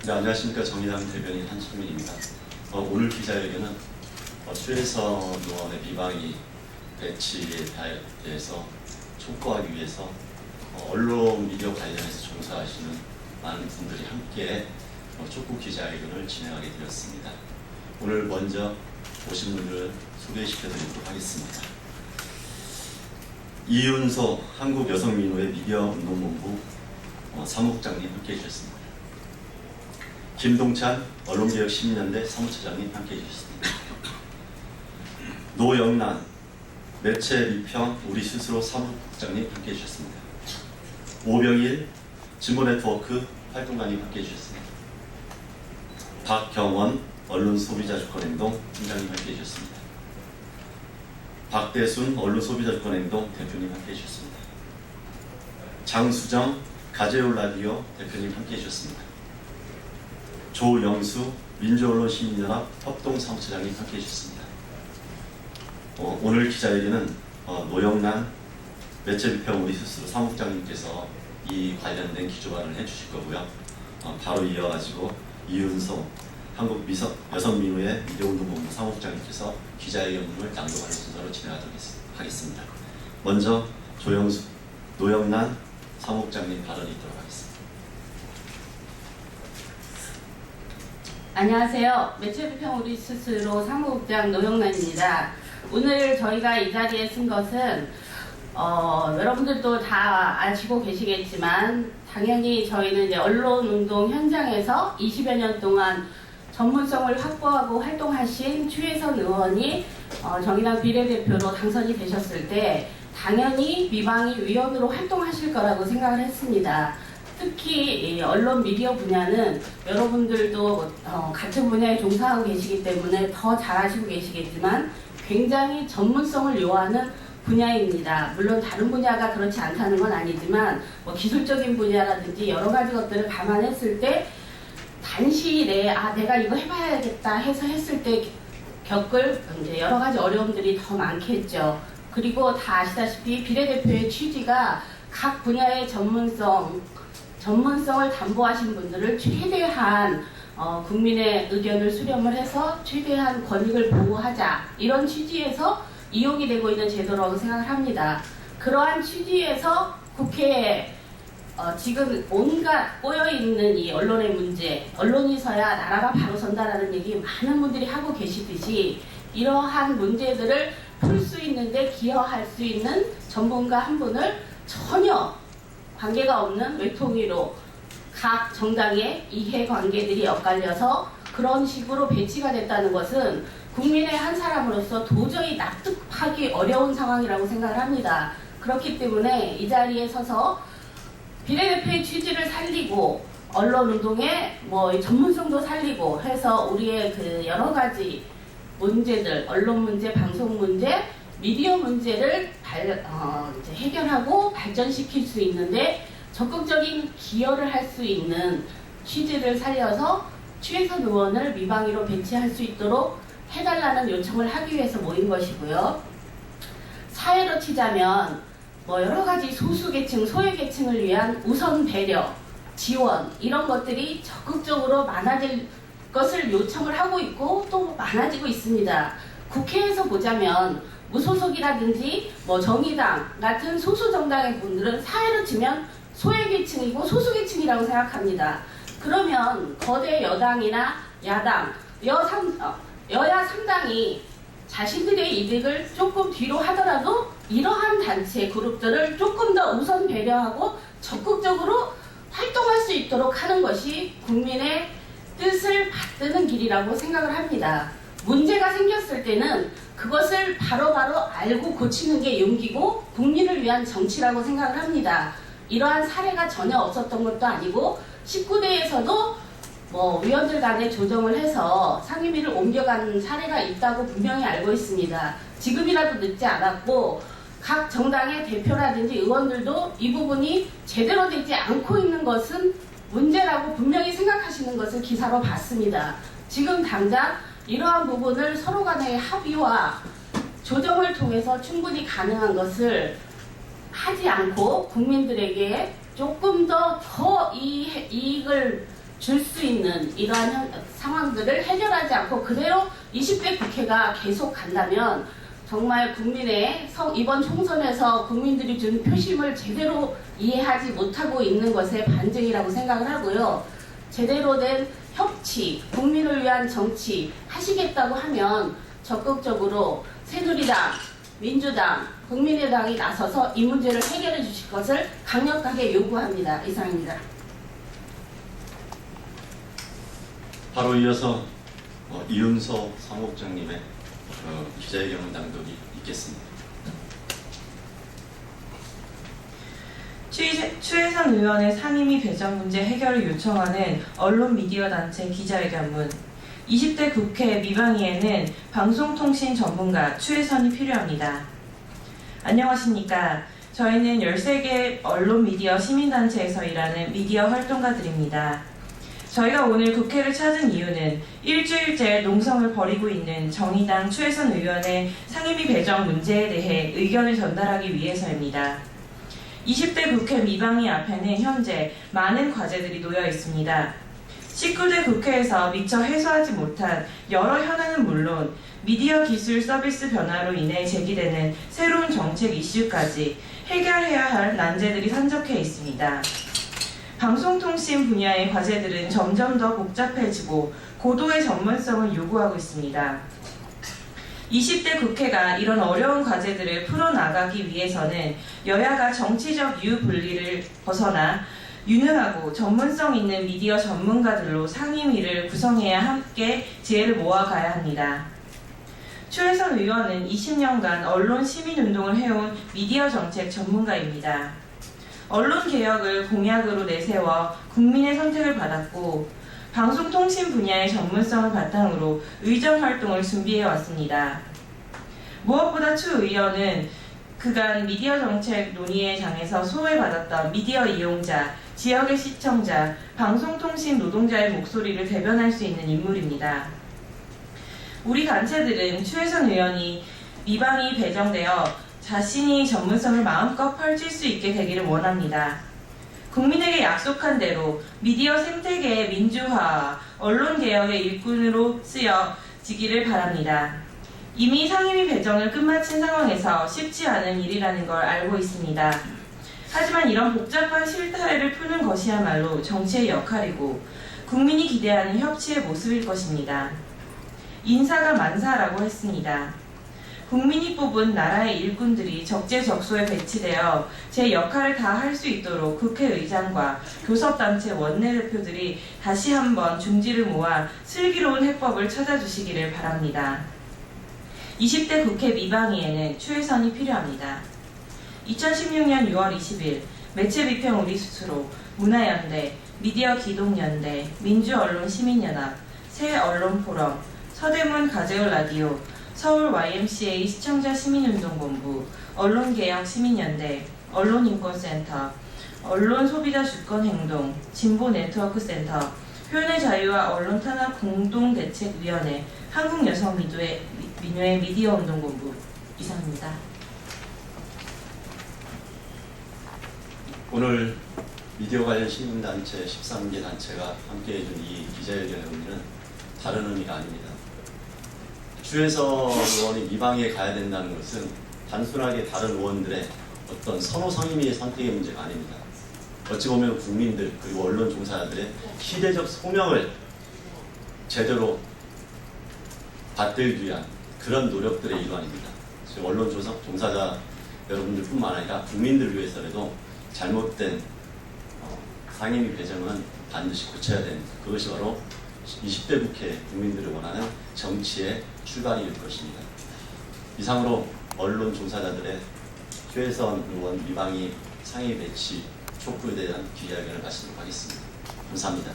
네, 안녕하십니까. 정의당 대변인 한창민입니다. 오늘 기자회견은 최혜선 의원의 미방위 배치에 대해서 촉구하기 위해서 언론 미디어 관련해서 종사하시는 많은 분들이 함께 촉구 기자회견을 진행하게 되었습니다. 오늘 먼저 오신 분들을 소개시켜드리도록 하겠습니다. 이윤소 한국여성민우회 미디어운동본부 사무국장님 함께 해주셨습니다. 김동찬 언론개혁 10년대 사무처장님 함께 해주셨습니다. 노영란 매체비평 우리 스스로 사무국장님 함께 해주셨습니다. 오병일 진보네트워크 활동가님 함께 해주셨습니다. 박경원 언론소비자주권행동 팀장님 함께 해주셨습니다. 박대순 언론소비자주권행동 대표님 함께 해주셨습니다. 장수정 가재울 라디오 대표님 함께 해주셨습니다. 조영수 민주언론시민연합 협동사무처장님 함께 해주셨습니다. 오늘 기자회견은 노영란 매체비평 우리 스스로 사무국장님께서 이 관련된 기조발언을 해주실 거고요. 바로 이어가지고 이윤소 한국여성민우회 미디어운동본부 사무국장님께서 기자회견문을 낭독하는 순서로 진행하도록 하겠습니다. 먼저 노영란 사무국장님 발언이 있도록 하겠습니다. 안녕하세요. 매체비평 우리 스스로 사무국장 노영란입니다. 오늘 저희가 이 자리에 쓴 것은 여러분들도 다 아시고 계시겠지만 당연히 저희는 이제 언론운동 현장에서 20여 년 동안 전문성을 확보하고 활동하신 추혜선 의원이 정의당 비례대표로 당선이 되셨을 때 당연히 미방위 위원으로 활동하실 거라고 생각을 했습니다. 특히 언론 미디어 분야는 여러분들도 같은 분야에 종사하고 계시기 때문에 더 잘 아시고 계시겠지만 굉장히 전문성을 요하는 분야입니다. 물론 다른 분야가 그렇지 않다는 건 아니지만 기술적인 분야라든지 여러 가지 것들을 감안했을 때 단시 내에 내가 이거 해봐야겠다 해서 했을 때 겪을 이제 여러 가지 어려움들이 더 많겠죠. 그리고 다 아시다시피 비례대표의 취지가 각 분야의 전문성을 담보하신 분들을 최대한 국민의 의견을 수렴을 해서 최대한 권익을 보호하자 이런 취지에서 이용이 되고 있는 제도라고 생각을 합니다. 그러한 취지에서 국회에 지금 온갖 꼬여있는 이 언론의 문제, 언론이 서야 나라가 바로 선다라는 얘기 많은 분들이 하고 계시듯이 이러한 문제들을 풀 수 있는데 기여할 수 있는 전문가 한 분을 전혀 관계가 없는 외통위로 각 정당의 이해관계들이 엇갈려서 그런 식으로 배치가 됐다는 것은 국민의 한 사람으로서 도저히 납득하기 어려운 상황이라고 생각을 합니다. 그렇기 때문에 이 자리에 서서 비례대표의 취지를 살리고 언론운동의 전문성도 살리고 해서 우리의 그 여러 가지 문제들, 언론 문제, 방송 문제, 미디어 문제를 이제 해결하고 발전시킬 수 있는데 적극적인 기여를 할 수 있는 취지를 살려서 추혜선 의원을 미방위로 배치할 수 있도록 해달라는 요청을 하기 위해서 모인 것이고요. 사회로 치자면 여러 가지 소수계층, 소외계층을 위한 우선 배려, 지원 이런 것들이 적극적으로 많아질 것을 요청을 하고 있고 또 많아지고 있습니다. 국회에서 보자면 무소속이라든지 정의당 같은 소수 정당의 분들은 사회로 치면 소외계층이고 소수계층이라고 생각합니다. 그러면 거대 여당이나 야당, 여야 3당이 자신들의 이득을 조금 뒤로 하더라도 이러한 단체, 그룹들을 조금 더 우선 배려하고 적극적으로 활동할 수 있도록 하는 것이 국민의 뜻을 받드는 길이라고 생각을 합니다. 문제가 생겼을 때는 그것을 바로바로 알고 고치는 게 용기고 국민을 위한 정치라고 생각을 합니다. 이러한 사례가 전혀 없었던 것도 아니고 19대에서도 위원들 간에 조정을 해서 상임위를 옮겨가는 사례가 있다고 분명히 알고 있습니다. 지금이라도 늦지 않았고 각 정당의 대표라든지 의원들도 이 부분이 제대로 되지 않고 있는 것은 문제라고 분명히 생각하시는 것을 기사로 봤습니다. 지금 당장 이러한 부분을 서로 간의 합의와 조정을 통해서 충분히 가능한 것을 하지 않고 국민들에게 조금 더 이익을 줄 수 있는 이러한 상황들을 해결하지 않고 그대로 20대 국회가 계속 간다면 정말 국민의 이번 총선에서 국민들이 준 표심을 제대로 이해하지 못하고 있는 것의 반증이라고 생각을 하고요. 제대로 된 협치, 국민을 위한 정치 하시겠다고 하면 적극적으로 새누리당, 민주당, 국민의당이 나서서 이 문제를 해결해 주실 것을 강력하게 요구합니다. 이상입니다. 바로 이어서 이윤서 사무국장님의 기자회견 낭독이 있겠습니다. 추혜선 의원의 상임위 배정 문제 해결을 요청하는 언론 미디어 단체 기자회견문. 20대 국회 미방위에는 방송통신 전문가 추혜선이 필요합니다. 안녕하십니까. 저희는 13개 언론 미디어 시민단체에서 일하는 미디어 활동가들입니다. 저희가 오늘 국회를 찾은 이유는 일주일째 농성을 벌이고 있는 정의당 추혜선 의원의 상임위 배정 문제에 대해 의견을 전달하기 위해서입니다. 20대 국회 미방위 앞에는 현재 많은 과제들이 놓여 있습니다. 19대 국회에서 미처 해소하지 못한 여러 현안은 물론 미디어 기술 서비스 변화로 인해 제기되는 새로운 정책 이슈까지 해결해야 할 난제들이 산적해 있습니다. 방송통신 분야의 과제들은 점점 더 복잡해지고 고도의 전문성을 요구하고 있습니다. 20대 국회가 이런 어려운 과제들을 풀어나가기 위해서는 여야가 정치적 유불리를 벗어나 유능하고 전문성 있는 미디어 전문가들로 상임위를 구성해야 함께 지혜를 모아가야 합니다. 추혜선 의원은 20년간 언론 시민운동을 해온 미디어 정책 전문가입니다. 언론개혁을 공약으로 내세워 국민의 선택을 받았고 방송통신 분야의 전문성을 바탕으로 의정활동을 준비해왔습니다. 무엇보다 추 의원은 그간 미디어 정책 논의의 장에서 소외받았던 미디어 이용자, 지역의 시청자, 방송통신 노동자의 목소리를 대변할 수 있는 인물입니다. 우리 단체들은 추혜선 의원이 미방위 배정되어 자신이 전문성을 마음껏 펼칠 수 있게 되기를 원합니다. 국민에게 약속한 대로 미디어 생태계의 민주화와 언론개혁의 일꾼으로 쓰여지기를 바랍니다. 이미 상임위 배정을 끝마친 상황에서 쉽지 않은 일이라는 걸 알고 있습니다. 하지만 이런 복잡한 실타래를 푸는 것이야말로 정치의 역할이고 국민이 기대하는 협치의 모습일 것입니다. 인사가 만사라고 했습니다. 국민이 뽑은 나라의 일꾼들이 적재적소에 배치되어 제 역할을 다 할 수 있도록 국회의장과 교섭단체 원내대표들이 다시 한번 중지를 모아 슬기로운 해법을 찾아주시기를 바랍니다. 20대 국회 미방위에는 추혜선이 필요합니다. 2016년 6월 20일 매체비평 우리 스스로, 문화연대, 미디어기동연대, 민주언론시민연합, 새언론포럼, 서대문 가재울 라디오, 서울 YMCA 시청자 시민운동본부, 언론개혁시민연대, 언론인권센터, 언론소비자 주권행동, 진보네트워크센터, 표현의 자유와 언론탄압 공동대책위원회, 한국여성민주회 미디어운동본부 이상입니다. 오늘 미디어 관련 시민단체 13개 단체가 함께해준 이 기자회견의 의미는 다른 의미가 아닙니다. 추혜선 의원이 미방위에 가야 된다는 것은 단순하게 다른 의원들의 어떤 선호 상임위의 선택의 문제가 아닙니다. 어찌 보면 국민들 그리고 언론 종사자들의 시대적 소명을 제대로 받들기 위한 그런 노력들의 일환입니다. 언론 종사자 여러분들뿐만 아니라 국민들을 위해서라도 잘못된 상임위 배정은 반드시 고쳐야 됩니다. 그것이 바로 20대 국회 국민들이 원하는 정치의 출발일 것입니다. 이상으로 언론 종사자들의 추혜선 의원 미방위 상임위 배치 촉구에 대한 기자회견을 마치도록 하겠습니다. 감사합니다.